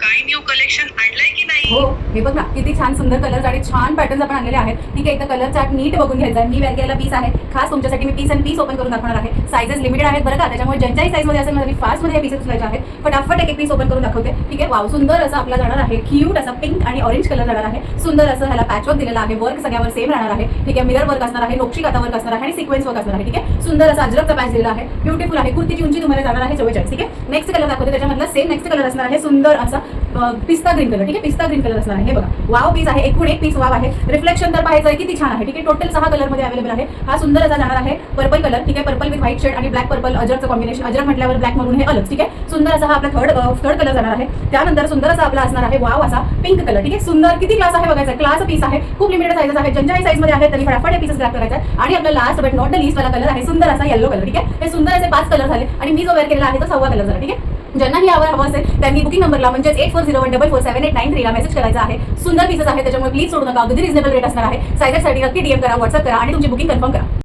काही new collection आणलंय की नाही? हो, हे बघ ना किती छान सुंदर कलर्स आणि छान पॅटर्न्स आपण आणलेले आहेत. ठीक आहे, एकदा कलर चार्ट नीट बघून घ्यायचा आहे. मी वेअर केलेला पीस आहे, खास तुमच्यासाठी मी पीस अँड पीस ओपन करून दाखवणार आहे. साइजेस लिमिटेड आहेत बरं का, त्याच्यामुळे ज्यांच्याही साईजमध्ये असेल ना फास्टमध्ये हे पीसेस उचलायचे आहेत. फटाफट एक पीस ओपन करून दाखवते. ठीक आहे, वाव, सुंदर असं आपला जाणार आहे. क्यूट असा पिंक आणि ऑरेंज कलर जाणार आहे. सुंदर असं ह्याला पॅचवर्क दिलेला आहे. वर्क सगळ्यावर सेम राहणार आहे. ठीक आहे, मिरर वर्क असणार आहे, नोक्षी काता वर्क असणार आहे आणि सिक्वेन्स वर्क असणार आहे. ठीक आहे, सुंदर असा अजरकचा पॅच दिलेला आहे. ब्युटिफुल आहे. कुर्तीची उंची तुम्हाला जाणार आहे 44. ठीक आहे, नेक्स्ट कलर दाखवते. त्याच्यामधला सेम नेक्स्ट कलर असणार आहे सुंदर असा पिस्ता ग्रीन कलर. ठीक आहे, पिस्ता ग्रीन कलर असणार आहे. हे बघा, वाव पीस आहे. एकूण एक पीस वाव आहे. रिफ्लेक्शन तर पाहायचं आहे किती छान आहे. ठीक आहे, टोटल 6 कलर मध्ये अवेलेबल आहे. हा सुंदर असा जाणार आहे पर्पल कलर. ठीक आहे, पर्पल विथ व्हाईट शेड आणि ब्लॅक पर्पल अजरकचं कॉम्बिनेशन. अजरक म्हटल्यावर ब्लॅक मरून हे अलग. ठीक आहे, सुंदर असा हा आपला थर्ड कलर जाणार आहे. त्यानंतर सुंदर असा आपला असणार आहे वाव असा पिंक कलर. ठीक आहे, सुंदर किती क्लास आहे बघायचा. क्लास पीस आहे. खूप लिमिटेड साईजेस आहे. ज्यांच्याही साईज मध्ये आहे त्यांनी फटाफट हे पीसेस ग्रॅब करायचा आहे. आणि आपला last but not the least वाला कलर आहे सुंदर असा येलो कलर. ठीक आहे, हे सुंदर असे 5 कलर झाले आणि मी जो वेअर केलेला आहे तो 6वा कलर झाला. ठीक आहे, ज्यांना ही आवड हवं असेल त्यांनी बुकिंग नंबरला म्हणजेच 8401447893 ला मेसेज करायचा आहे. सुंदर पीसेस आहे, त्याच्यामुळे प्लीज सोडू नका. अगदी रिजनेबल रेट असणार आहे. साईजेससाठी नक्की डीएम करा, व्हॉट्सअप करा आणि तुमची बुकिंग कन्फर्म करा.